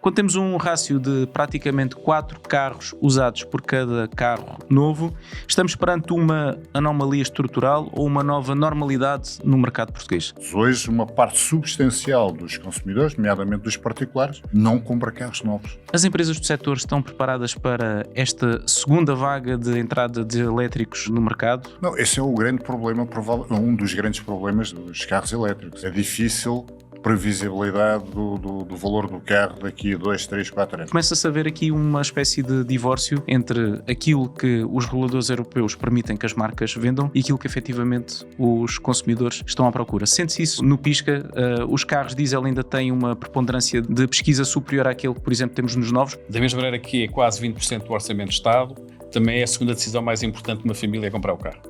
Quando temos um rácio de praticamente 4 carros usados por cada carro novo, estamos perante uma anomalia estrutural ou uma nova normalidade no mercado português? Hoje, uma parte substancial dos consumidores, nomeadamente dos particulares, não compra carros novos. As empresas do setor estão preparadas para esta segunda vaga de entrada de elétricos no mercado? Não, esse é o grande problema, um dos grandes problemas dos carros elétricos. É difícil previsibilidade do valor do carro daqui a 2, 3, 4 anos. Começa-se a ver aqui uma espécie de divórcio entre aquilo que os reguladores europeus permitem que as marcas vendam e aquilo que efetivamente os consumidores estão à procura. Sente-se isso no Pisca? Os carros diesel ainda têm uma preponderância de pesquisa superior àquele que, por exemplo, temos nos novos? Da mesma maneira que é quase 20% do orçamento de Estado, também é a segunda decisão mais importante de uma família comprar o carro.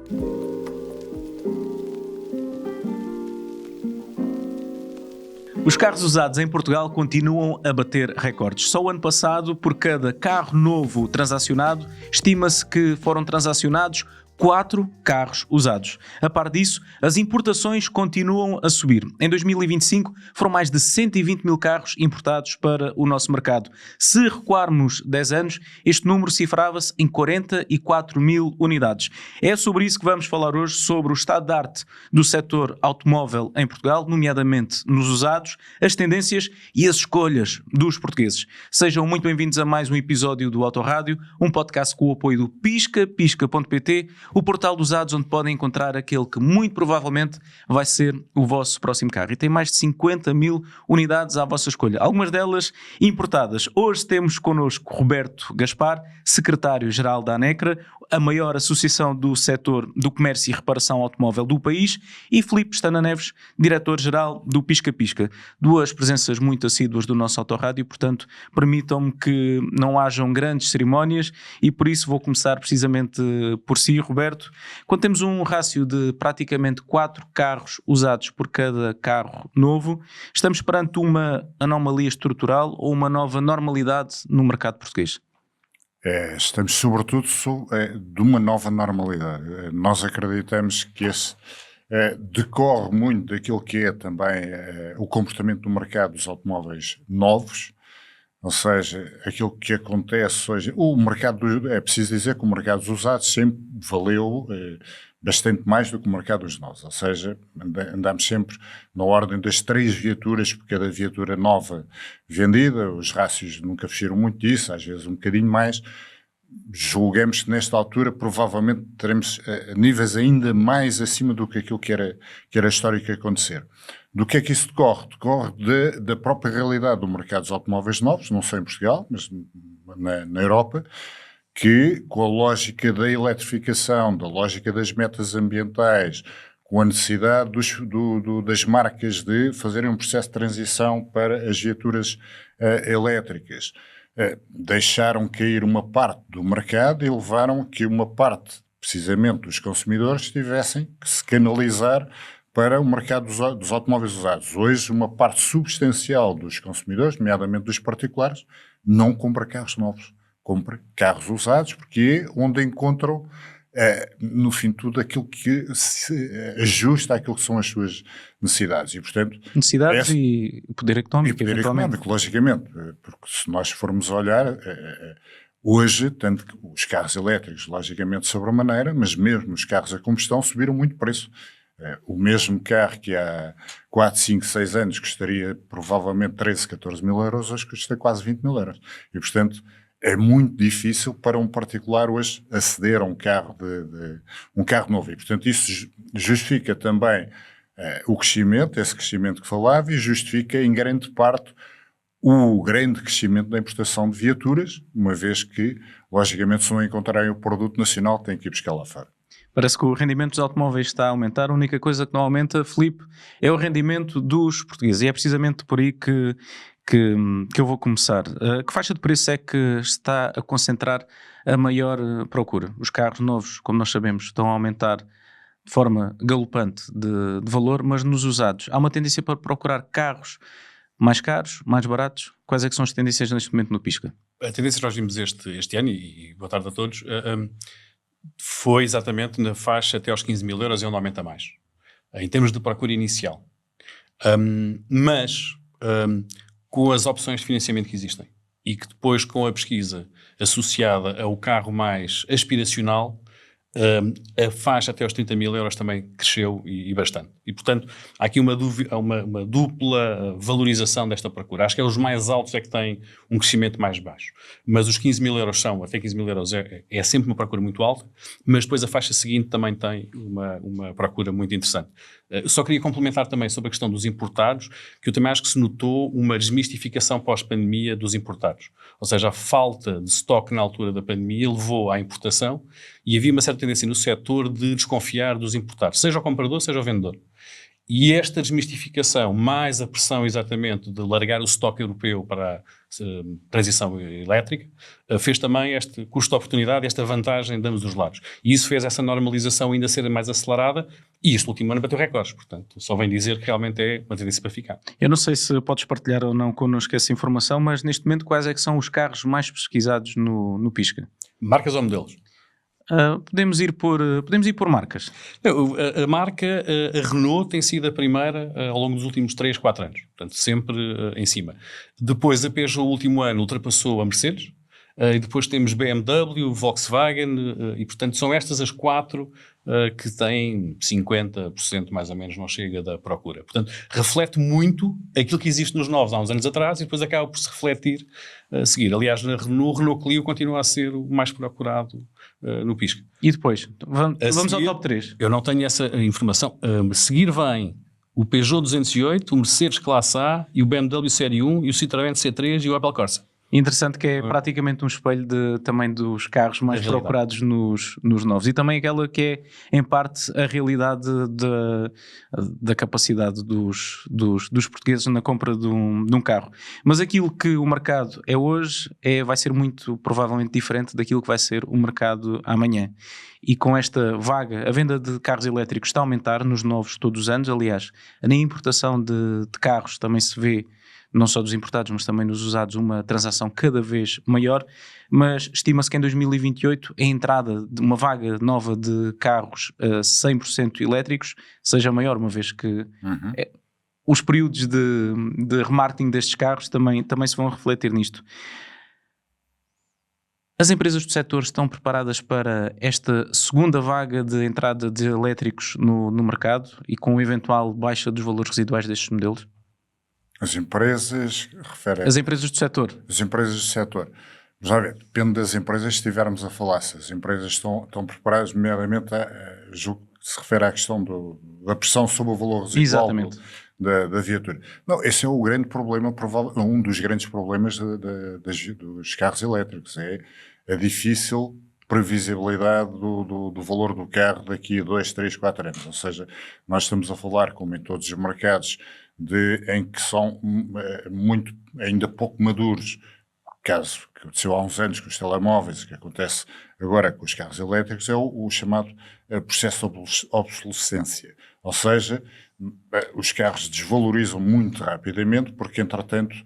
Os carros usados em Portugal continuam a bater recordes. Só o ano passado, por cada carro novo transacionado, estima-se que foram transacionados 4 carros usados. A par disso, as importações continuam a subir. Em 2025, foram mais de 120 mil carros importados para o nosso mercado. Se recuarmos 10 anos, este número cifrava-se em 44 mil unidades. É sobre isso que vamos falar hoje, sobre o estado de arte do setor automóvel em Portugal, nomeadamente nos usados, as tendências e as escolhas dos portugueses. Sejam muito bem-vindos a mais um episódio do Autorádio, um podcast com o apoio do Pisca, pisca.pt, o portal dos usados onde podem encontrar aquele que muito provavelmente vai ser o vosso próximo carro. E tem mais de 50 mil unidades à vossa escolha, algumas delas importadas. Hoje temos connosco Roberto Gaspar, secretário-geral da ANECRA, a maior associação do setor do comércio e reparação automóvel do país, e Filipe Pestana Neves, diretor-geral do Pisca Pisca. Duas presenças muito assíduas do nosso Autorádio, portanto, permitam-me que não hajam grandes cerimónias e por isso vou começar precisamente por si, Roberto. Quando temos um rácio de praticamente 4 carros usados por cada carro novo, estamos perante uma anomalia estrutural ou uma nova normalidade no mercado português? Estamos sobretudo de uma nova normalidade. Nós acreditamos que esse decorre muito daquilo que é também o comportamento do mercado dos automóveis novos, ou seja, aquilo que acontece hoje. É preciso dizer que o mercado dos usados sempre valeu bastante mais do que o mercado dos novos, ou seja, andamos sempre na ordem das 3 viaturas por cada viatura nova vendida. Os rácios nunca fugiram muito disso, às vezes um bocadinho mais. Julgamos que nesta altura provavelmente teremos níveis ainda mais acima do que aquilo que era histórico acontecer. Do que é que isso decorre? Decorre da própria realidade do mercado dos automóveis novos, não só em Portugal, mas na Europa, que com a lógica da eletrificação, da lógica das metas ambientais, com a necessidade das marcas de fazerem um processo de transição para as viaturas elétricas, deixaram cair uma parte do mercado e levaram que uma parte, precisamente, dos consumidores tivessem que se canalizar para o mercado dos automóveis usados. Hoje, uma parte substancial dos consumidores, nomeadamente dos particulares, não compra carros novos, compra carros usados, porque é onde encontram, no fim de tudo, aquilo que se ajusta àquilo que são as suas necessidades. E, portanto, necessidades e poder económico. E poder económico, logicamente, porque se nós formos olhar, hoje, tanto que os carros elétricos, logicamente, sobremaneira, mas mesmo os carros a combustão subiram muito de preço. O mesmo carro que há 4, 5, 6 anos custaria provavelmente 13, 14 mil euros, hoje custa quase 20 mil euros. E, portanto, é muito difícil para um particular hoje aceder a um carro, um carro novo. E, portanto, isso justifica também esse crescimento que falava, e justifica em grande parte o grande crescimento da importação de viaturas, uma vez que, logicamente, se não encontrarem o produto nacional, têm que ir buscar lá fora. Parece que o rendimento dos automóveis está a aumentar. A única coisa que não aumenta, Filipe, é o rendimento dos portugueses. E é precisamente por aí que eu vou começar. Que faixa de preço é que está a concentrar a maior procura? Os carros novos, como nós sabemos, estão a aumentar de forma galopante de valor, mas nos usados há uma tendência para procurar carros mais caros, mais baratos. Quais é que são as tendências neste momento no Pisca? A tendência que nós vimos este ano, e boa tarde a todos, foi exatamente na faixa até aos 15 mil euros, e onde aumenta mais, em termos de procura inicial. Mas com as opções de financiamento que existem e que depois com a pesquisa associada ao carro mais aspiracional, a faixa até aos 30 mil euros também cresceu e bastante. E, portanto, há aqui uma dupla valorização desta procura. Acho que os mais altos é que têm um crescimento mais baixo. Mas os 15 mil euros até 15 mil euros é sempre uma procura muito alta, mas depois a faixa seguinte também tem uma procura muito interessante. Só queria complementar também sobre a questão dos importados, que eu também acho que se notou uma desmistificação pós-pandemia dos importados. Ou seja, a falta de estoque na altura da pandemia levou à importação e havia uma certa tendência no setor de desconfiar dos importados, seja o comprador, seja o vendedor. E esta desmistificação, mais a pressão exatamente de largar o estoque europeu para a transição elétrica, fez também este custo de oportunidade, esta vantagem de ambos os lados. E isso fez essa normalização ainda ser mais acelerada e este último ano bateu recordes. Portanto, só vem dizer que realmente é uma tendência para ficar. Eu não sei se podes partilhar ou não connosco essa informação, mas neste momento quais é que são os carros mais pesquisados no Pisca? Marcas ou modelos? Podemos ir por marcas. A marca, a Renault tem sido a primeira ao longo dos últimos 3, 4 anos. Portanto, sempre em cima. Depois a Peugeot, o último ano, ultrapassou a Mercedes. E depois temos BMW, Volkswagen, e portanto são estas as 4 que têm 50% mais ou menos, não chega, da procura. Portanto, reflete muito aquilo que existe nos novos há uns anos atrás e depois acaba por se refletir a seguir. Aliás, na Renault Clio continua a ser o mais procurado no Pisca. E depois? Vamos ao top 3. Eu não tenho essa informação. A seguir vem o Peugeot 208, o Mercedes Classe A e o BMW Série 1 e o Citroën C3 e o Opel Corsa. Interessante que é praticamente um espelho também dos carros mais procurados nos novos. E também aquela que é, em parte, a realidade da capacidade dos portugueses na compra de um carro. Mas aquilo que o mercado é hoje vai ser muito provavelmente diferente daquilo que vai ser o mercado amanhã. E com esta vaga, a venda de carros elétricos está a aumentar nos novos todos os anos. Aliás, na importação de carros também se vê, não só dos importados, mas também nos usados, uma transação cada vez maior, mas estima-se que em 2028 a entrada de uma vaga nova de carros 100% elétricos seja maior, uma vez que os períodos de remarketing destes carros também se vão refletir nisto. As empresas do setor estão preparadas para esta segunda vaga de entrada de elétricos no mercado e com eventual baixa dos valores residuais destes modelos? As empresas As empresas do setor. As empresas do setor. Mas, olha, depende das empresas que estivermos a falar. Se as empresas estão preparadas, nomeadamente, julgo que se refere à questão da pressão sobre o valor residual da viatura. Não, esse é o grande problema, um dos grandes problemas dos carros elétricos. É a difícil previsibilidade do valor do carro daqui a 2, 3, 4 anos. Ou seja, nós estamos a falar, como em todos os mercados, em que são ainda pouco maduros, caso que aconteceu há uns anos com os telemóveis, que acontece agora com os carros elétricos, é o chamado processo de obsolescência. Ou seja, os carros desvalorizam muito rapidamente porque, entretanto,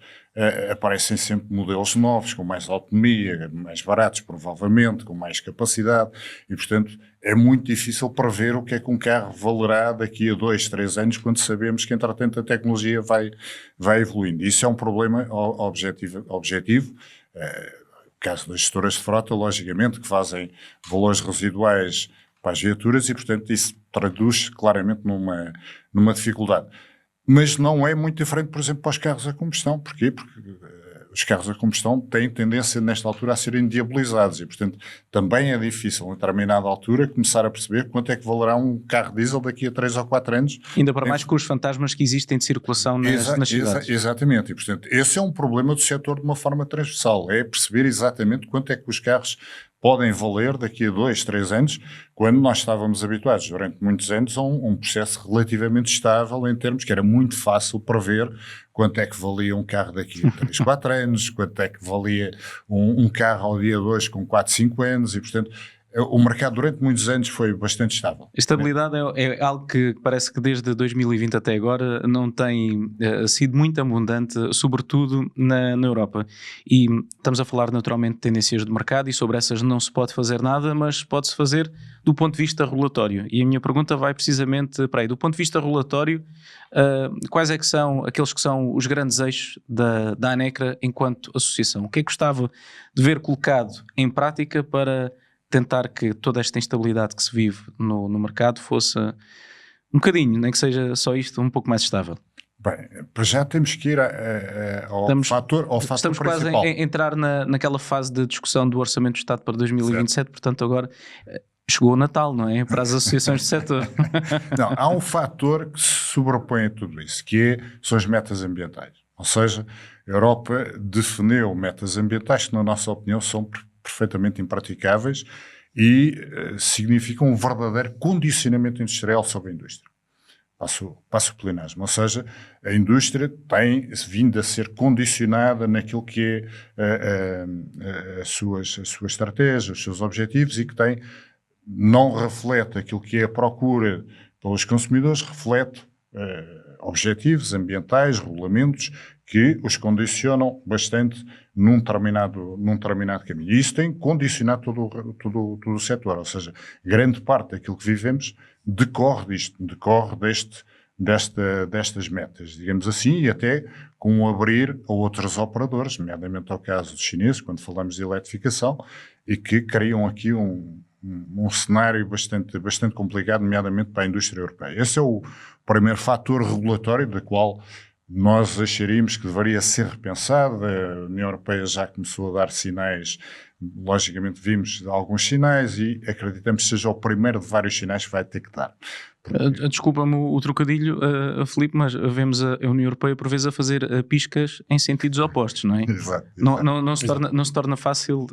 aparecem sempre modelos novos, com mais autonomia, mais baratos, provavelmente, com mais capacidade, e, portanto, é muito difícil prever o que é que um carro valerá daqui a 2, 3 anos, quando sabemos que, entretanto, a tecnologia vai evoluindo. Isso é um problema objetivo. Caso das gestoras de frota, logicamente, que fazem valores residuais para as viaturas e, portanto, isso traduz claramente numa dificuldade. Mas não é muito diferente, por exemplo, para os carros a combustão. Porquê? Porque os carros a combustão têm tendência, nesta altura, a serem diabolizados e, portanto, também é difícil, a determinada altura, começar a perceber quanto é que valerá um carro diesel daqui a 3 ou 4 anos. Ainda para mais com os fantasmas que existem de circulação nas cidades. Exatamente. E, portanto, esse é um problema do setor de uma forma transversal. É perceber exatamente quanto é que os carros podem valer daqui a 2, 3 anos, quando nós estávamos habituados durante muitos anos a um processo relativamente estável em termos que era muito fácil prever quanto é que valia um carro daqui a 3, 4 anos, quanto é que valia um carro ao dia de hoje com 4, 5 anos e, portanto, o mercado durante muitos anos foi bastante estável. Estabilidade é algo que parece que desde 2020 até agora não tem sido muito abundante, sobretudo na Europa. E estamos a falar naturalmente de tendências de mercado e sobre essas não se pode fazer nada, mas pode-se fazer do ponto de vista regulatório. E a minha pergunta vai precisamente para aí. Do ponto de vista regulatório, quais é que são aqueles que são os grandes eixos da ANECRA enquanto associação? O que é que gostava de ver colocado em prática para tentar que toda esta instabilidade que se vive no mercado fosse um bocadinho, nem que seja só isto, um pouco mais estável? Bem, para já temos que ir ao fator estamos principal. Quase a entrar naquela fase de discussão do Orçamento do Estado para 2027, certo. Portanto agora chegou o Natal, não é? Para as associações do setor. Não, há um fator que se sobrepõe a tudo isso, que são as metas ambientais. Ou seja, a Europa definiu metas ambientais que, na nossa opinião, são perfeitamente impraticáveis e significam um verdadeiro condicionamento industrial sobre a indústria. Passo o pleonasmo. Ou seja, a indústria tem vindo a ser condicionada naquilo que é as suas estratégias, os seus objetivos, e que não reflete aquilo que é a procura pelos consumidores, reflete objetivos ambientais, regulamentos que os condicionam bastante num determinado caminho. E isso tem condicionado todo o setor, ou seja, grande parte daquilo que vivemos decorre destas metas, digamos assim, e até com um abrir a outros operadores, nomeadamente ao caso dos chineses, quando falamos de eletrificação, e que criam aqui um cenário bastante complicado, nomeadamente para a indústria europeia. Esse é o primeiro fator regulatório do qual nós acharíamos que deveria ser repensado. A União Europeia já começou a dar sinais, logicamente vimos alguns sinais e acreditamos que seja o primeiro de vários sinais que vai ter que dar. Desculpa-me o trocadilho, Filipe, mas vemos a União Europeia por vezes a fazer piscas em sentidos opostos, não é? Exato. Não se torna fácil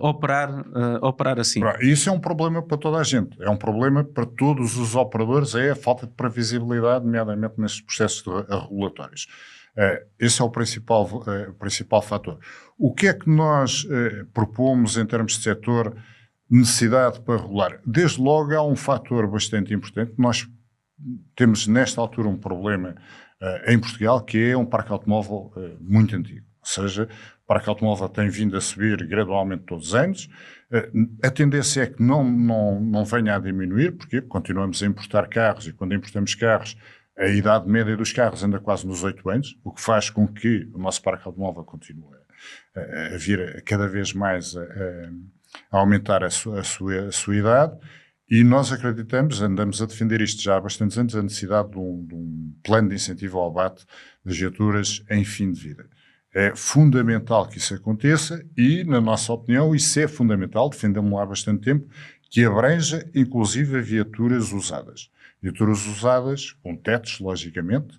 operar assim. Isso é um problema para toda a gente, é um problema para todos os operadores, é a falta de previsibilidade, nomeadamente nestes processos regulatórios. Esse é o principal fator. O que é que nós propomos em termos de setor? Necessidade para regular. Desde logo há um fator bastante importante. Nós temos nesta altura um problema em Portugal, que é um parque automóvel muito antigo. Ou seja, o parque automóvel tem vindo a subir gradualmente todos os anos. A tendência é que não venha a diminuir, porque continuamos a importar carros, e quando importamos carros, a idade média dos carros anda quase nos 8 anos, o que faz com que o nosso parque automóvel continue a vir cada vez mais a aumentar a sua idade, e nós acreditamos, andamos a defender isto já há bastantes anos, a necessidade de um plano de incentivo ao abate das viaturas em fim de vida. É fundamental que isso aconteça e, na nossa opinião, isso é fundamental, defendemos-lo há bastante tempo, que abranja inclusive viaturas usadas. Viaturas usadas com tetos, logicamente,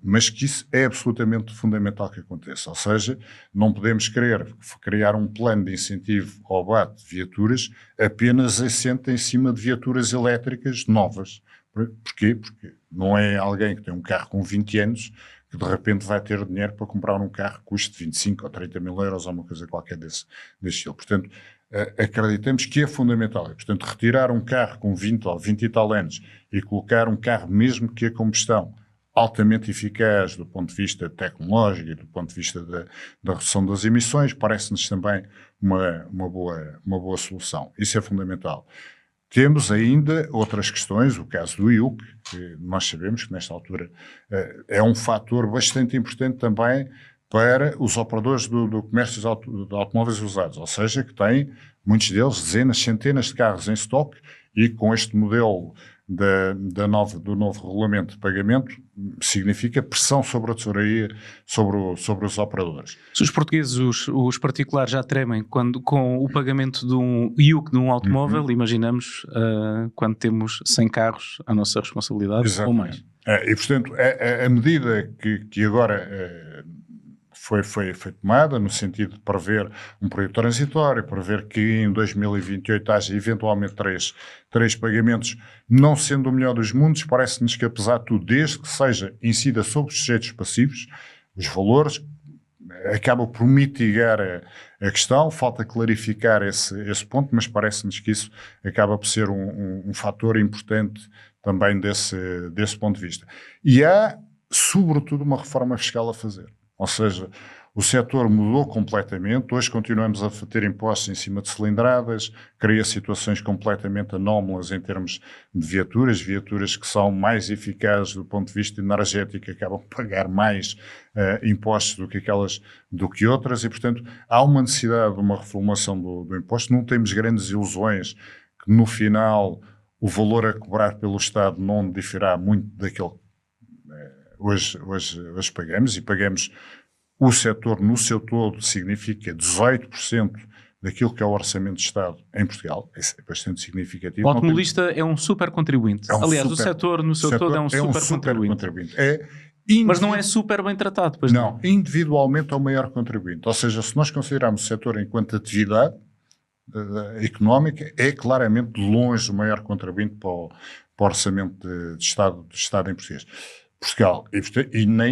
mas que isso é absolutamente fundamental que aconteça. Ou seja, não podemos querer criar um plano de incentivo ao abate de viaturas apenas assente em cima de viaturas elétricas novas. Porquê? Porque não é alguém que tem um carro com 20 anos que de repente vai ter dinheiro para comprar um carro que custe 25 ou 30 mil euros ou uma coisa qualquer desse estilo. Portanto, acreditamos que é fundamental. Portanto, retirar um carro com 20 ou 20 e tal anos e colocar um carro mesmo que a combustão altamente eficaz do ponto de vista tecnológico e do ponto de vista da redução das emissões, parece-nos também uma boa solução. Isso é fundamental. Temos ainda outras questões, o caso do IUC, que nós sabemos que nesta altura é um fator bastante importante também para os operadores do comércio de automóveis usados, ou seja, que têm, muitos deles, dezenas, centenas de carros em estoque, e com este modelo do novo regulamento de pagamento significa pressão sobre a tesouraria, sobre os operadores. Se os portugueses, os particulares já tremem com o pagamento de um IUC de um automóvel, imaginamos quando temos 100 carros à nossa responsabilidade. Exatamente. Ou mais. E portanto, a medida que agora foi tomada no sentido de prever um período transitório, prever que em 2028 haja eventualmente três pagamentos, não sendo o melhor dos mundos, parece-nos que apesar de tudo, desde que incida sobre os sujeitos passivos, os valores, acaba por mitigar a questão. Falta clarificar esse ponto, mas parece-nos que isso acaba por ser um fator importante também desse ponto de vista. E há, sobretudo, uma reforma fiscal a fazer. Ou seja, o setor mudou completamente. Hoje continuamos a ter impostos em cima de cilindradas, cria situações completamente anómalas em termos de viaturas que são mais eficazes do ponto de vista energético, acabam por pagar mais impostos do que outras, e, portanto, há uma necessidade de uma reformulação do imposto. Não temos grandes ilusões que, no final, o valor a cobrar pelo Estado não diferirá muito daquele que hoje pagamos, e pagamos. O setor, no seu todo, significa 18% daquilo que é o orçamento de Estado em Portugal. Isso é bastante significativo. O automobilista é um super contribuinte. Aliás, o setor, no seu todo, é um super contribuinte. Mas não é super bem tratado. Pois não, individualmente é o maior contribuinte. Ou seja, se nós considerarmos o setor enquanto atividade económica, é claramente de longe o maior contribuinte para o orçamento de Estado em Portugal, e nem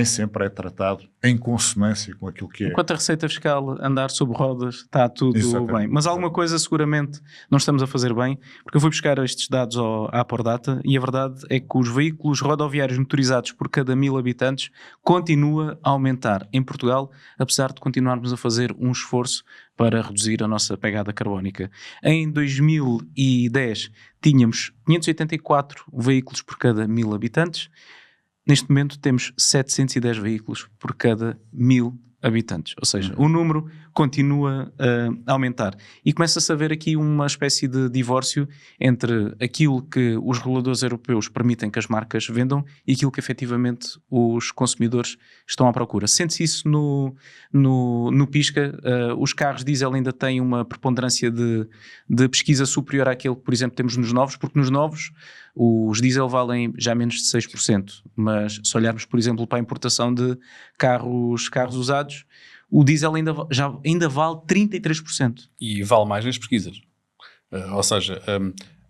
sempre é tratado em consonância com aquilo que é. Enquanto a Receita Fiscal andar sob rodas, está tudo bem. Mas alguma coisa seguramente não estamos a fazer bem, porque eu fui buscar estes dados à Apordata, e a verdade é que os veículos rodoviários motorizados por cada 1000 habitantes continua a aumentar em Portugal, apesar de continuarmos a fazer um esforço para reduzir a nossa pegada carbónica. Em 2010 tínhamos 584 veículos por cada 1000 habitantes. Neste momento temos 710 veículos por cada 1000 habitantes. Ou seja, o número continua a aumentar. E começa-se a ver aqui uma espécie de divórcio entre aquilo que os reguladores europeus permitem que as marcas vendam e aquilo que efetivamente os consumidores estão à procura. Sente-se isso no Pisca. Os carros diesel ainda têm uma preponderância de pesquisa superior àquele que, por exemplo, temos nos novos, porque nos novos os diesel valem já menos de 6%, mas se olharmos, por exemplo, para a importação de carros usados, o diesel ainda vale 33%. E vale mais nas pesquisas. Ou seja,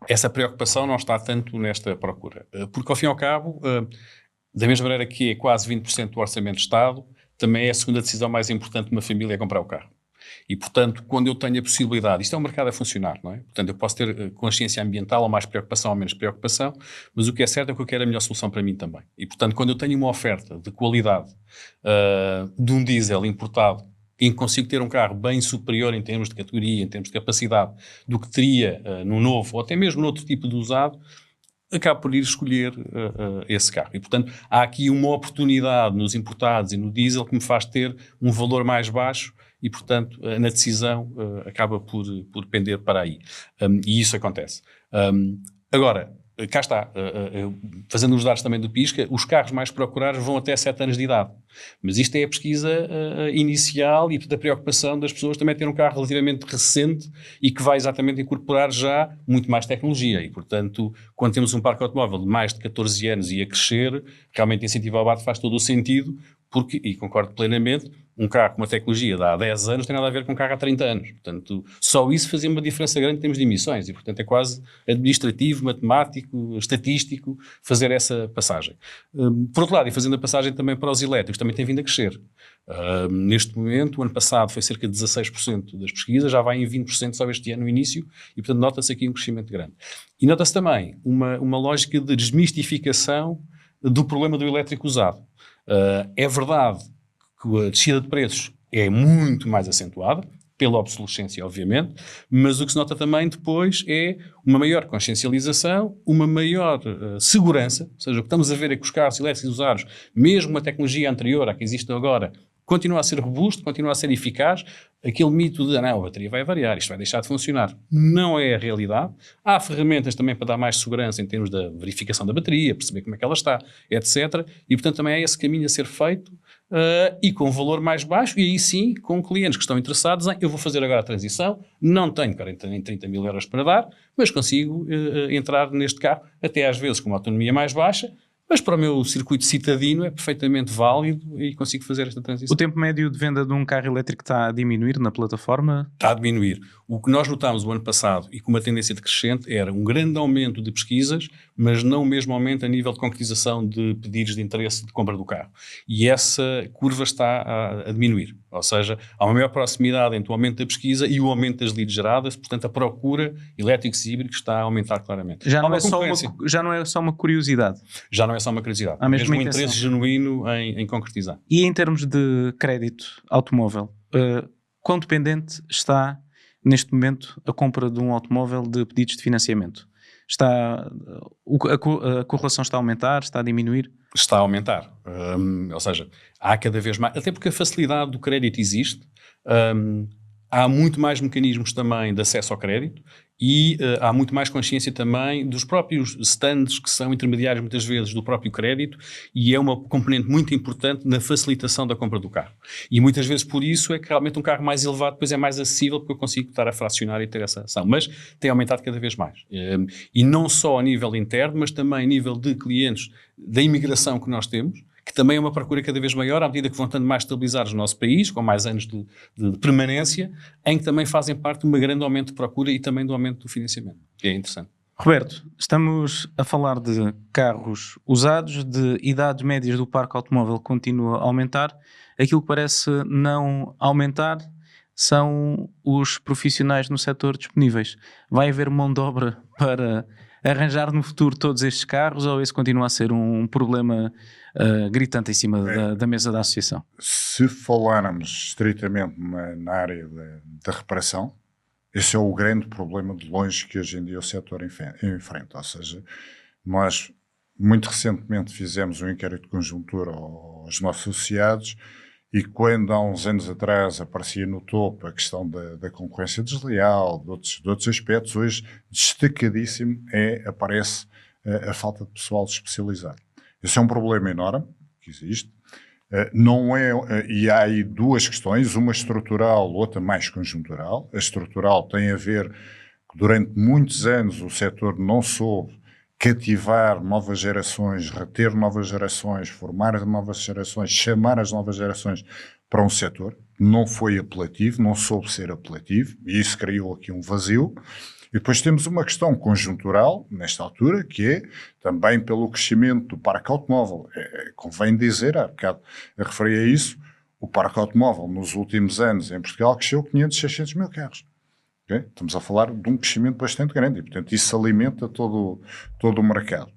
essa preocupação não está tanto nesta procura. Porque, ao fim e ao cabo, da mesma maneira que é quase 20% do orçamento de Estado, também é a segunda decisão mais importante de uma família comprar o carro. E, portanto, quando eu tenho a possibilidade, isto é um mercado a funcionar, não é? Portanto, eu posso ter consciência ambiental, ou mais preocupação ou menos preocupação, mas o que é certo é que eu quero a melhor solução para mim também. E, portanto, quando eu tenho uma oferta de qualidade de um diesel importado, em que consigo ter um carro bem superior em termos de categoria, em termos de capacidade, do que teria no novo, ou até mesmo no outro tipo de usado, acabo por ir escolher esse carro. E, portanto, há aqui uma oportunidade nos importados e no diesel que me faz ter um valor mais baixo, e, portanto, na decisão acaba por pender para aí. E isso acontece. Agora, cá está, fazendo os dados também do Pisca, os carros mais procurados vão até 7 anos de idade. Mas isto é a pesquisa inicial e da preocupação das pessoas também ter um carro relativamente recente e que vai exatamente incorporar já muito mais tecnologia. E, portanto, quando temos um parque automóvel de mais de 14 anos e a crescer, realmente incentivar o abate faz todo o sentido, porque, e concordo plenamente, um carro com uma tecnologia de há 10 anos tem nada a ver com um carro há 30 anos. Portanto, só isso fazia uma diferença grande em termos de emissões e, portanto, é quase administrativo, matemático, estatístico fazer essa passagem. Por outro lado, e fazendo a passagem também para os elétricos, também tem vindo a crescer. Neste momento, o ano passado foi cerca de 16% das pesquisas, já vai em 20% só este ano no início e, portanto, nota-se aqui um crescimento grande. E nota-se também uma lógica de desmistificação do problema do elétrico usado. É verdade que a descida de preços é muito mais acentuada, pela obsolescência, obviamente, mas o que se nota também depois é uma maior consciencialização, uma maior segurança, ou seja, o que estamos a ver é que os carros elétricos usados, mesmo uma tecnologia anterior à que existe agora, continua a ser robusto, continua a ser eficaz. Aquele mito de, não, a bateria vai variar, isto vai deixar de funcionar. Não é a realidade. Há ferramentas também para dar mais segurança em termos da verificação da bateria, perceber como é que ela está, etc. E, portanto, também é esse caminho a ser feito e com um valor mais baixo, e aí sim, com clientes que estão interessados em, eu vou fazer agora a transição, não tenho 40 nem 30 mil euros para dar, mas consigo entrar neste carro, até às vezes com uma autonomia mais baixa, mas para o meu circuito citadino é perfeitamente válido e consigo fazer esta transição. O tempo médio de venda de um carro elétrico está a diminuir na plataforma? Está a diminuir. O que nós notámos o ano passado e com uma tendência decrescente era um grande aumento de pesquisas mas não o mesmo aumento a nível de concretização de pedidos de interesse de compra do carro. E essa curva está a diminuir. Ou seja, há uma maior proximidade entre o aumento da pesquisa e o aumento das leads geradas, portanto a procura elétricos e híbridos está a aumentar claramente. Já Há não, uma é só concorrência. já não é só uma curiosidade. Já não é só uma curiosidade. Há mesmo um intenção. interesse genuíno em concretizar. E em termos de crédito automóvel, quão dependente está neste momento a compra de um automóvel de pedidos de financiamento? A correlação está a aumentar, está a diminuir? Está a aumentar. Ou seja, há cada vez mais, até porque a facilidade do crédito existe, há muito mais mecanismos também de acesso ao crédito e há muito mais consciência também dos próprios stands que são intermediários muitas vezes do próprio crédito, e é uma componente muito importante na facilitação da compra do carro. E muitas vezes por isso é que realmente um carro mais elevado depois é mais acessível, porque eu consigo estar a fracionar e ter essa ação. Mas tem aumentado cada vez mais. E não só a nível interno, mas também a nível de clientes da imigração que nós temos, que também é uma procura cada vez maior à medida que vão estando mais estabilizados no nosso país, com mais anos de permanência, em que também fazem parte de um grande aumento de procura e também do aumento do financiamento, que é interessante. Roberto, estamos a falar de carros usados, de idades médias do parque automóvel que continua a aumentar. Aquilo que parece não aumentar são os profissionais no setor disponíveis. Vai haver mão de obra para arranjar no futuro todos estes carros, ou esse continua a ser um problema gritante em cima da mesa da associação? Se falarmos estritamente na área da reparação, esse é o grande problema de longe que hoje em dia o setor enfrenta. Ou seja, nós muito recentemente fizemos um inquérito de conjuntura aos nossos associados, e quando há uns anos atrás aparecia no topo a questão da concorrência desleal, de outros aspectos, hoje destacadíssimo aparece a falta de pessoal especializado. Esse é um problema enorme que existe. Não é, e há aí duas questões, uma estrutural, outra mais conjuntural. A estrutural tem a ver que durante muitos anos o setor não soube cativar novas gerações, reter novas gerações, formar novas gerações, chamar as novas gerações para um setor. Não foi apelativo, não soube ser apelativo, e isso criou aqui um vazio. E depois temos uma questão conjuntural, nesta altura, que é também pelo crescimento do parque automóvel. Convém dizer, há bocado eu referi a isso, o parque automóvel nos últimos anos em Portugal cresceu 500, 600 mil carros. Okay? Estamos a falar de um crescimento bastante grande e, portanto, isso alimenta todo o mercado.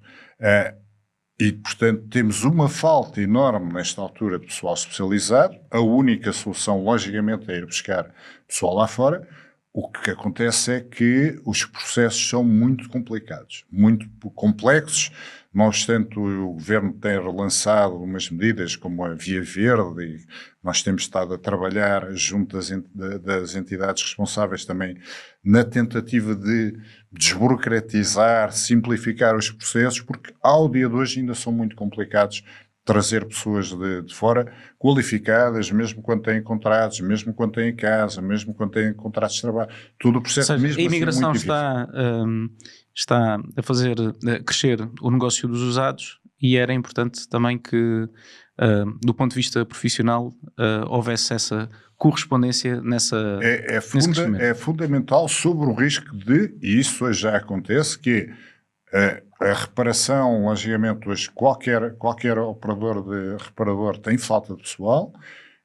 E, portanto, temos uma falta enorme nesta altura de pessoal especializado. A única solução, logicamente, é ir buscar pessoal lá fora. O que acontece é que os processos são muito complicados, muito complexos. Não obstante, o Governo tem relançado umas medidas como a Via Verde, e nós temos estado a trabalhar junto das entidades responsáveis também na tentativa de desburocratizar, simplificar os processos, porque ao dia de hoje ainda são muito complicados trazer pessoas de fora qualificadas, mesmo quando têm contratos, mesmo quando têm casa, mesmo quando têm contratos de trabalho. Todo o processo. Ou seja, mesmo a imigração assim, está a fazer crescer o negócio dos usados, e era importante também que, do ponto de vista profissional, houvesse essa correspondência nesse crescimento. É fundamental, sobre o risco de, e isso hoje já acontece, que a reparação, logicamente, hoje qualquer reparador tem falta de pessoal,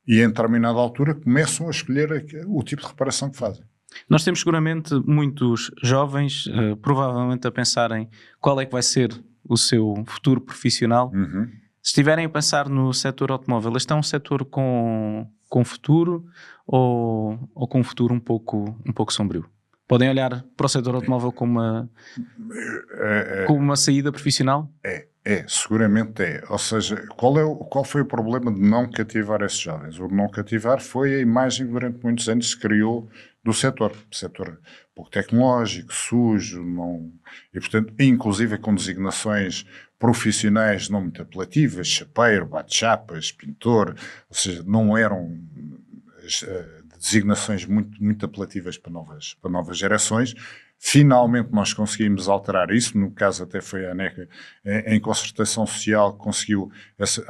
e em determinada altura começam a escolher o tipo de reparação que fazem. Nós temos seguramente muitos jovens, provavelmente a pensarem qual é que vai ser o seu futuro profissional. Uhum. Se estiverem a pensar no setor automóvel, este é um setor com futuro ou com um futuro um pouco sombrio? Podem olhar para o setor automóvel como uma saída profissional? Seguramente é. Ou seja, qual foi o problema de não cativar esses jovens? O não cativar foi a imagem que durante muitos anos se criou do setor. Setor pouco tecnológico, sujo, e portanto, inclusive com designações profissionais não muito apelativas, chapeiro, bate-chapas, pintor, ou seja, não eram designações muito apelativas para novas gerações. Finalmente nós conseguimos alterar isso, no caso até foi a ANECA, em concertação social, conseguiu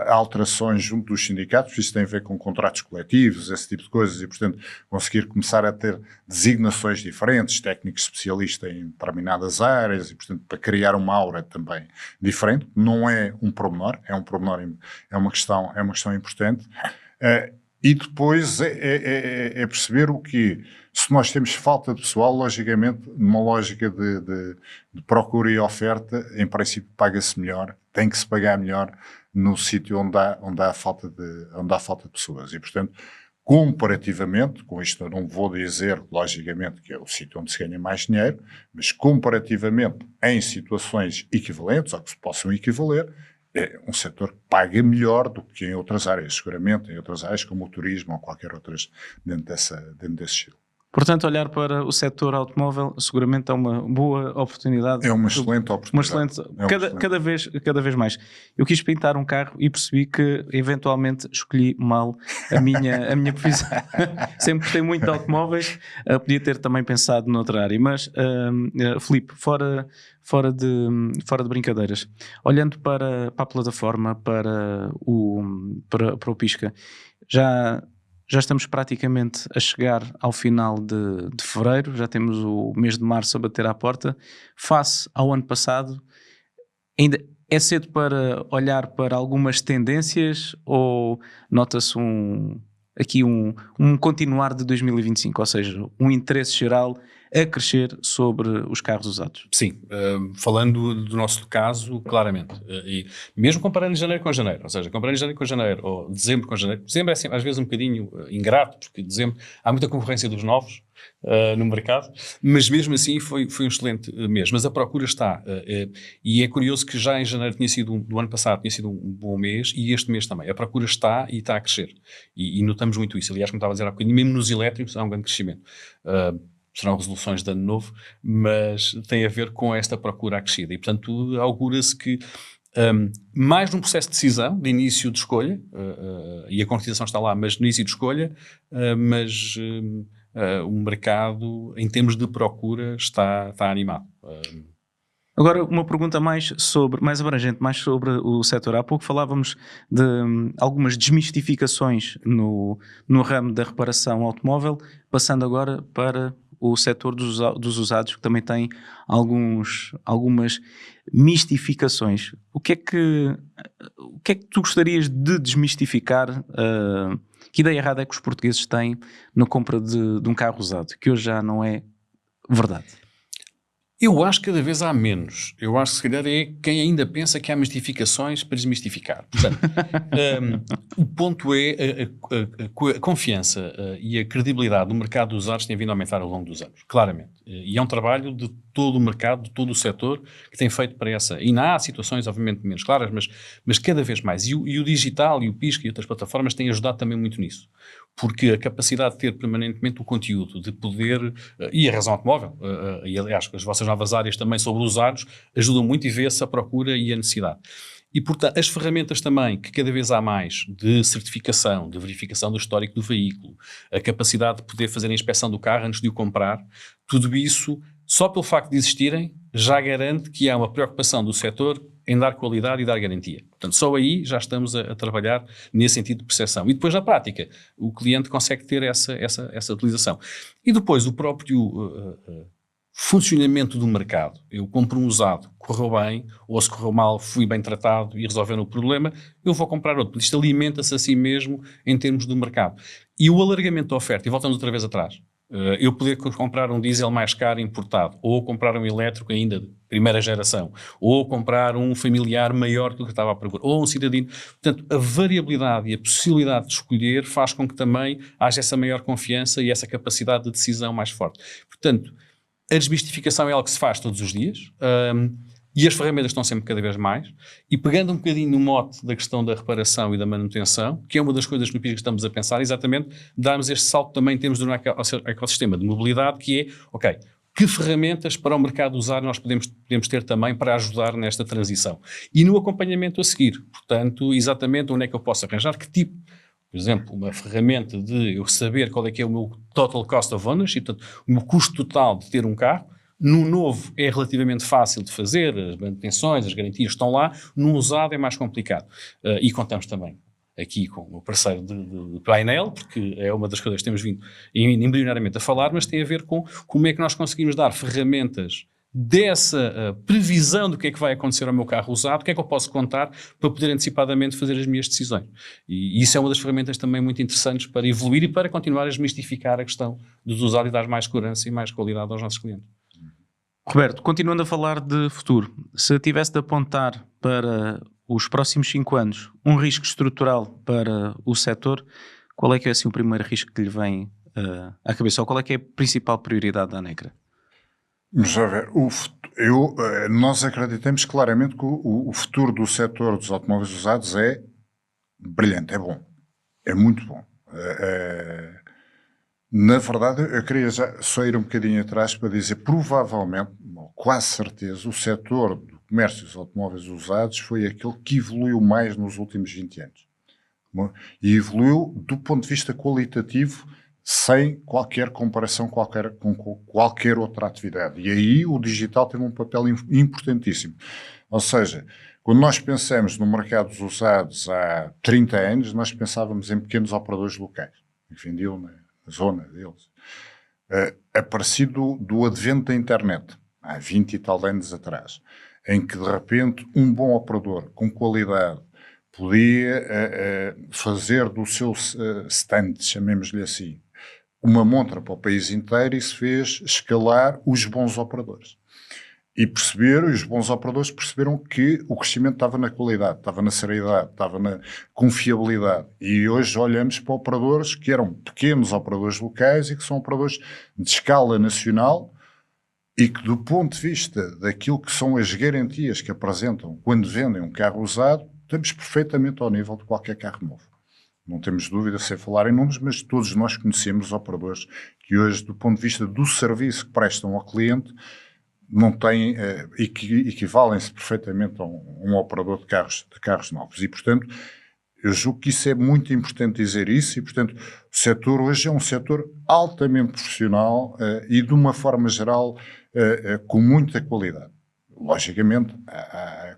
alterações junto dos sindicatos, isso tem a ver com contratos coletivos, esse tipo de coisas, e portanto conseguir começar a ter designações diferentes, técnicos especialistas em determinadas áreas, e portanto para criar uma aura também diferente. Não é um pormenor, é uma questão importante. E depois é perceber o que, se nós temos falta de pessoal, logicamente, numa lógica de procura e oferta, em princípio paga-se melhor, tem que se pagar melhor no sítio onde há falta de pessoas. E, portanto, comparativamente, com isto eu não vou dizer, logicamente, que é o sítio onde se ganha mais dinheiro, mas comparativamente em situações equivalentes, ou que se possam equivaler, é um setor que paga melhor do que em outras áreas, seguramente, em outras áreas como o turismo ou qualquer outras dentro desse estilo. Portanto, olhar para o setor automóvel seguramente é uma boa oportunidade. É uma excelente oportunidade. Cada vez mais. Eu quis pintar um carro e percebi que eventualmente escolhi mal a minha profissão. Sempre gostei muito de automóveis, podia ter também pensado noutra área. Mas, Filipe, fora de brincadeiras, olhando para a plataforma, para o Pisca, já estamos praticamente a chegar ao final de fevereiro, já temos o mês de março a bater à porta. Face ao ano passado, ainda é cedo para olhar para algumas tendências ou nota-se um continuar de 2025, ou seja, um interesse geral a crescer sobre os carros usados? Sim, falando do nosso caso, claramente. E mesmo comparando janeiro com janeiro, ou seja, comparando janeiro com janeiro ou dezembro com janeiro, dezembro é sempre, às vezes um bocadinho ingrato, porque dezembro há muita concorrência dos novos no mercado, mas mesmo assim foi um excelente mês. Mas a procura está, e é curioso que já em janeiro do ano passado tinha sido um bom mês, e este mês também. A procura está e está a crescer. E notamos muito isso. Aliás, como estava a dizer há bocadinho, mesmo nos elétricos há um grande crescimento. Serão resoluções de ano novo, mas tem a ver com esta procura acrescida. E, portanto, augura-se que mais num processo de decisão, de início de escolha, e a concretização está lá, mas no início de escolha, mas o mercado, em termos de procura, está animado. Agora, uma pergunta mais abrangente, mais sobre o setor. Há pouco falávamos de algumas desmistificações no ramo da reparação automóvel, passando agora para o setor dos usados, que também tem algumas mistificações. O que é que tu gostarias de desmistificar? Que ideia errada é que os portugueses têm na compra de um carro usado, que hoje já não é verdade? Eu acho que cada vez há menos. Eu acho que se calhar é quem ainda pensa que há mistificações para desmistificar. Portanto, o ponto é a confiança e a credibilidade do mercado dos usados tem vindo a aumentar ao longo dos anos, claramente. E é um trabalho de todo o mercado, de todo o setor que tem feito para essa. E há situações, obviamente, menos claras, mas cada vez mais. E o digital e o Pisca e outras plataformas têm ajudado também muito nisso. Porque a capacidade de ter permanentemente o conteúdo, de poder, e a razão automóvel, e aliás, as vossas novas áreas também sobre usados, ajudam muito e vê-se a procura e a necessidade. E, portanto, as ferramentas também, que cada vez há mais, de certificação, de verificação do histórico do veículo, a capacidade de poder fazer a inspeção do carro antes de o comprar, tudo isso, só pelo facto de existirem, já garante que há uma preocupação do setor em dar qualidade e dar garantia. Portanto, só aí já estamos a trabalhar nesse sentido de percepção. E depois, na prática, o cliente consegue ter essa utilização. E depois, o próprio funcionamento do mercado. Eu compro um usado, correu bem, ou se correu mal, fui bem tratado e resolveram o problema, eu vou comprar outro. Isto alimenta-se a si mesmo em termos do mercado. E o alargamento da oferta, e voltamos outra vez atrás, eu poder comprar um diesel mais caro importado, ou comprar um elétrico ainda de primeira geração, ou comprar um familiar maior do que eu estava à procura, ou um cidadino. Portanto, a variabilidade e a possibilidade de escolher faz com que também haja essa maior confiança e essa capacidade de decisão mais forte. Portanto, a desmistificação é algo que se faz todos os dias, e as ferramentas estão sempre cada vez mais, e pegando um bocadinho no mote da questão da reparação e da manutenção, que é uma das coisas que no Pisca estamos a pensar, exatamente, darmos este salto também em termos do ecossistema de mobilidade, que é, ok, que ferramentas para o mercado usar nós podemos ter também para ajudar nesta transição. E no acompanhamento a seguir, portanto, exatamente onde é que eu posso arranjar, que tipo, por exemplo, uma ferramenta de eu saber qual é que é o meu total cost of ownership, portanto, o meu custo total de ter um carro, No novo é relativamente fácil de fazer, as manutenções, as garantias estão lá, no usado é mais complicado. E contamos também aqui com o parceiro de painel, porque é uma das coisas que temos vindo embrionariamente a falar, mas tem a ver com como é que nós conseguimos dar ferramentas dessa previsão do que é que vai acontecer ao meu carro usado, o que é que eu posso contar para poder antecipadamente fazer as minhas decisões. E isso é uma das ferramentas também muito interessantes para evoluir e para continuar a desmistificar a questão dos usados e dar mais segurança e mais qualidade aos nossos clientes. Roberto, continuando a falar de futuro, se tivesse de apontar para os próximos 5 anos um risco estrutural para o setor, qual é que é assim o primeiro risco que lhe vem à cabeça? Ou qual é que é a principal prioridade da Anecra? Vamos a ver, nós acreditamos claramente que o futuro do setor dos automóveis usados é brilhante, é bom, é muito bom. Na verdade, eu queria já só ir um bocadinho atrás para dizer, provavelmente, quase certeza, o setor do comércio dos automóveis usados foi aquele que evoluiu mais nos últimos 20 anos. E evoluiu do ponto de vista qualitativo, sem qualquer comparação com qualquer outra atividade. E aí o digital teve um papel importantíssimo. Ou seja, quando nós pensamos no mercado dos usados há 30 anos, nós pensávamos em pequenos operadores locais, que vendiam na zona deles. A partir do advento da internet, há 20 e tal anos atrás, em que de repente um bom operador com qualidade podia fazer do seu stand, chamemos-lhe assim, uma montra para o país inteiro, e se fez escalar os bons operadores. E os bons operadores perceberam que o crescimento estava na qualidade, estava na seriedade, estava na confiabilidade. E hoje olhamos para operadores que eram pequenos operadores locais e que são operadores de escala nacional e que, do ponto de vista daquilo que são as garantias que apresentam quando vendem um carro usado, estamos perfeitamente ao nível de qualquer carro novo. Não temos dúvida, sem falar em números, mas todos nós conhecemos operadores que hoje, do ponto de vista do serviço que prestam ao cliente, não têm, equivalem-se perfeitamente a um operador de carros novos. E, portanto, eu julgo que isso é muito importante dizer isso, e, portanto, o setor hoje é um setor altamente profissional e, de uma forma geral, com muita qualidade. Logicamente,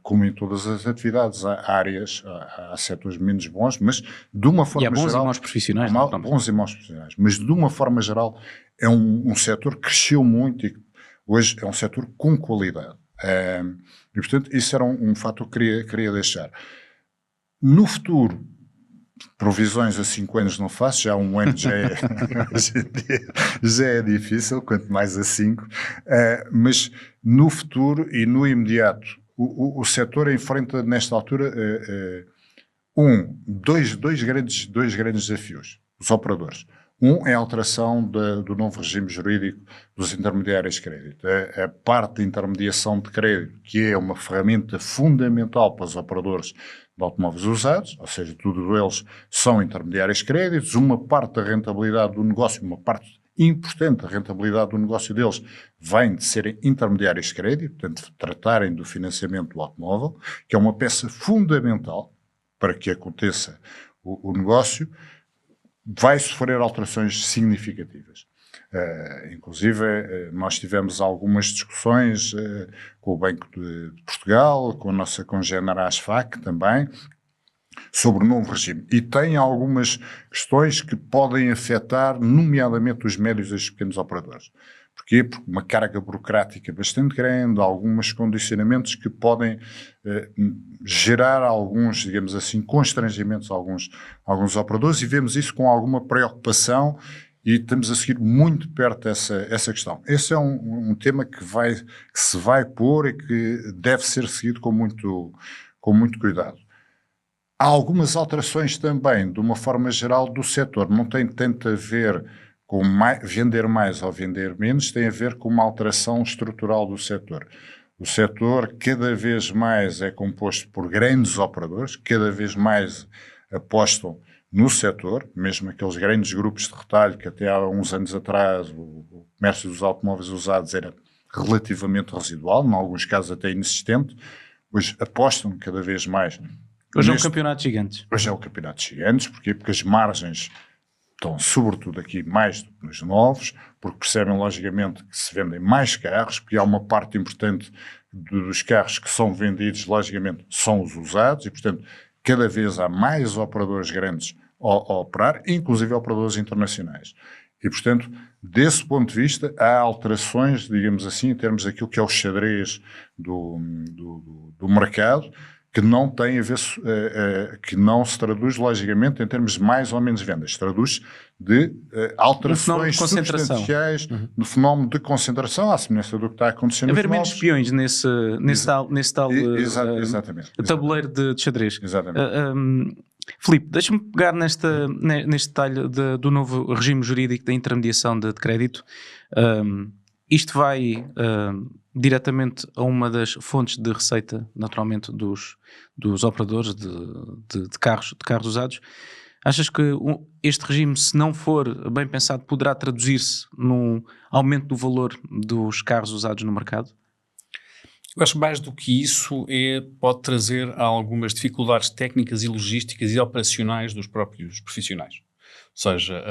como em todas as atividades, há áreas, há setores menos bons, mas de uma forma geral... E há bons e maus profissionais. Bons e maus profissionais, mas de uma forma geral é um setor que cresceu muito e hoje é um setor com qualidade. E, portanto, isso era um fator que queria deixar. No futuro, provisões a 5 anos não faço, já 1 ano já é difícil, quanto mais a 5, mas no futuro e no imediato, o setor enfrenta nesta altura dois grandes desafios, os operadores. É a alteração do novo regime jurídico dos intermediários de crédito. A parte de intermediação de crédito, que é uma ferramenta fundamental para os operadores de automóveis usados, ou seja, todos eles são intermediários de créditos, uma parte da rentabilidade do negócio, uma parte importante da rentabilidade do negócio deles vem de serem intermediários de crédito, portanto, tratarem do financiamento do automóvel, que é uma peça fundamental para que aconteça o negócio, vai sofrer alterações significativas. Inclusive, nós tivemos algumas discussões com o Banco de Portugal, com a nossa congênere ASFAC também, sobre o novo regime. E tem algumas questões que podem afetar, nomeadamente, os médios e os pequenos operadores. Porquê? Porque uma carga burocrática bastante grande, alguns condicionamentos que podem gerar alguns, digamos assim, constrangimentos a alguns operadores, e vemos isso com alguma preocupação e estamos a seguir muito perto essa questão. Esse é um tema que se vai pôr e que deve ser seguido com muito cuidado. Há algumas alterações também, de uma forma geral, do setor. Não tem tanto a ver com vender mais ou vender menos, tem a ver com uma alteração estrutural do setor. O setor cada vez mais é composto por grandes operadores, cada vez mais apostam no setor, mesmo aqueles grandes grupos de retalho que até há uns anos atrás o comércio dos automóveis usados era relativamente residual, em alguns casos até inexistente, hoje apostam cada vez mais. Hoje é um campeonato de gigantes. Hoje é um campeonato de gigantes, porquê? Porque as margens estão sobretudo aqui mais do que nos novos, porque percebem logicamente que se vendem mais carros, porque há uma parte importante dos carros que são vendidos, logicamente, são os usados, e portanto cada vez há mais operadores grandes a operar, inclusive operadores internacionais. E, portanto, desse ponto de vista, há alterações, digamos assim, em termos daquilo que é o xadrez do mercado, que não tem a ver, que não se traduz, logicamente, em termos de mais ou menos vendas. Traduz de alterações substanciais no fenómeno de concentração, à semelhança do que está acontecendo. Haver menos espiões nesse tal exatamente. tabuleiro de xadrez. Exatamente. Filipe, deixa-me pegar neste detalhe do novo regime jurídico da intermediação de crédito. Isto vai diretamente a uma das fontes de receita, naturalmente, dos operadores de carros usados. Achas que este regime, se não for bem pensado, poderá traduzir-se num aumento do valor dos carros usados no mercado? Eu acho que mais do que isso pode trazer algumas dificuldades técnicas e logísticas e operacionais dos próprios profissionais. Ou seja,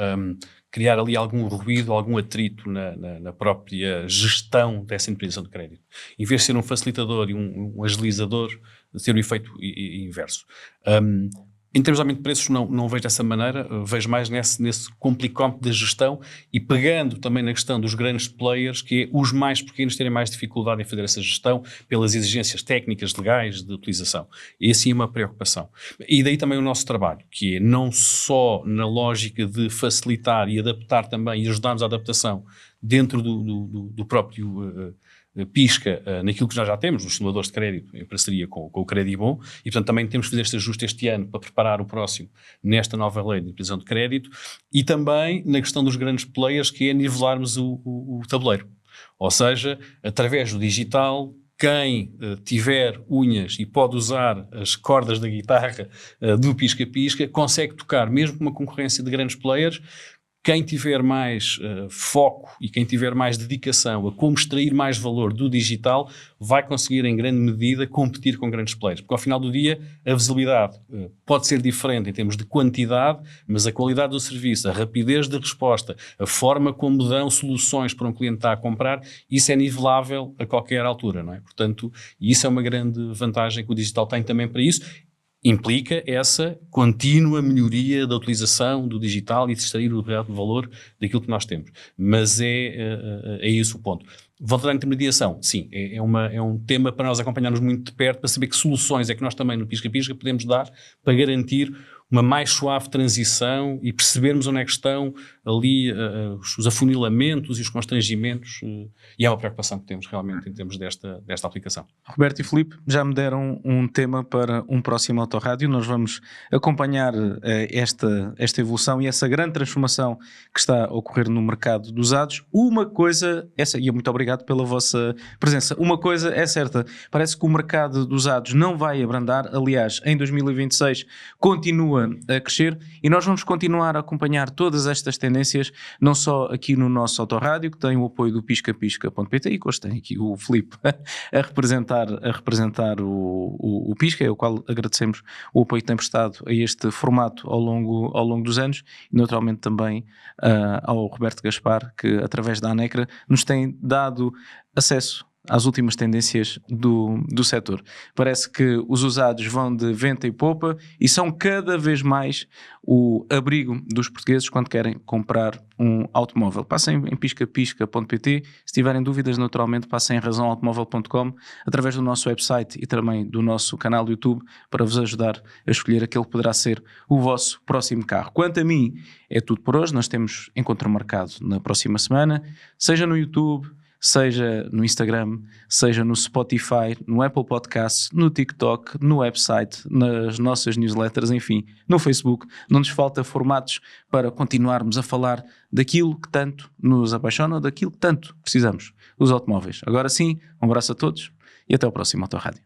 criar ali algum ruído, algum atrito na própria gestão dessa intermediação de crédito. Em vez de ser um facilitador e um agilizador, ter o efeito inverso. Em termos de aumento de preços, não vejo dessa maneira, vejo mais nesse complicómetro da gestão e pegando também na questão dos grandes players, que é os mais pequenos terem mais dificuldade em fazer essa gestão pelas exigências técnicas, legais de utilização. E assim é uma preocupação. E daí também o nosso trabalho, que é não só na lógica de facilitar e adaptar também e ajudar-nos à adaptação dentro do próprio pisca naquilo que nós já temos, nos simuladores de crédito, em parceria com o Credibom, e portanto também temos que fazer este ajuste este ano para preparar o próximo nesta nova lei de imposição de crédito, e também na questão dos grandes players, que é nivelarmos o tabuleiro. Ou seja, através do digital, quem tiver unhas e pode usar as cordas da guitarra do pisca-pisca, consegue tocar, mesmo com uma concorrência de grandes players. Quem tiver mais foco e quem tiver mais dedicação a como extrair mais valor do digital vai conseguir em grande medida competir com grandes players, porque ao final do dia a visibilidade pode ser diferente em termos de quantidade, mas a qualidade do serviço, a rapidez de resposta, a forma como dão soluções para um cliente que está a comprar, isso é nivelável a qualquer altura, não é? Portanto, isso é uma grande vantagem que o digital tem também para isso. Implica essa contínua melhoria da utilização do digital e de extrair o real valor daquilo que nós temos. Mas é esse o ponto. Voltando à intermediação, sim, é um tema para nós acompanharmos muito de perto, para saber que soluções é que nós também no Pisca-Pisca podemos dar para garantir uma mais suave transição e percebermos onde é que estão ali os afunilamentos e os constrangimentos, e é uma preocupação que temos realmente em termos desta aplicação. Roberto e Filipe já me deram um tema para um próximo Autorádio. Nós vamos acompanhar esta evolução e essa grande transformação que está a ocorrer no mercado dos usados. Uma coisa, e muito obrigado pela vossa presença, uma coisa é certa, parece que o mercado dos usados não vai abrandar. Aliás, em 2026 continua a crescer e nós vamos continuar a acompanhar todas estas tendências, não só aqui no nosso Autorádio, que tem o apoio do piscapisca.pt, e que hoje tem aqui o Filipe a representar o Pisca, ao qual agradecemos o apoio que tem prestado a este formato ao longo dos anos, e naturalmente também ao Roberto Gaspar, que através da ANECRA nos tem dado acesso às últimas tendências do setor. Parece que os usados vão de venta e poupa e são cada vez mais o abrigo dos portugueses quando querem comprar um automóvel. Passem em piscapisca.pt. Se tiverem dúvidas, naturalmente, passem em razãoautomóvel.com através do nosso website e também do nosso canal do YouTube para vos ajudar a escolher aquele que poderá ser o vosso próximo carro. Quanto a mim, é tudo por hoje. Nós temos encontro marcado na próxima semana, seja no YouTube, seja no Instagram, seja no Spotify, no Apple Podcasts, no TikTok, no website, nas nossas newsletters, enfim, no Facebook. Não nos falta formatos para continuarmos a falar daquilo que tanto nos apaixona, daquilo que tanto precisamos, os automóveis. Agora sim, um abraço a todos e até ao próximo Autorádio.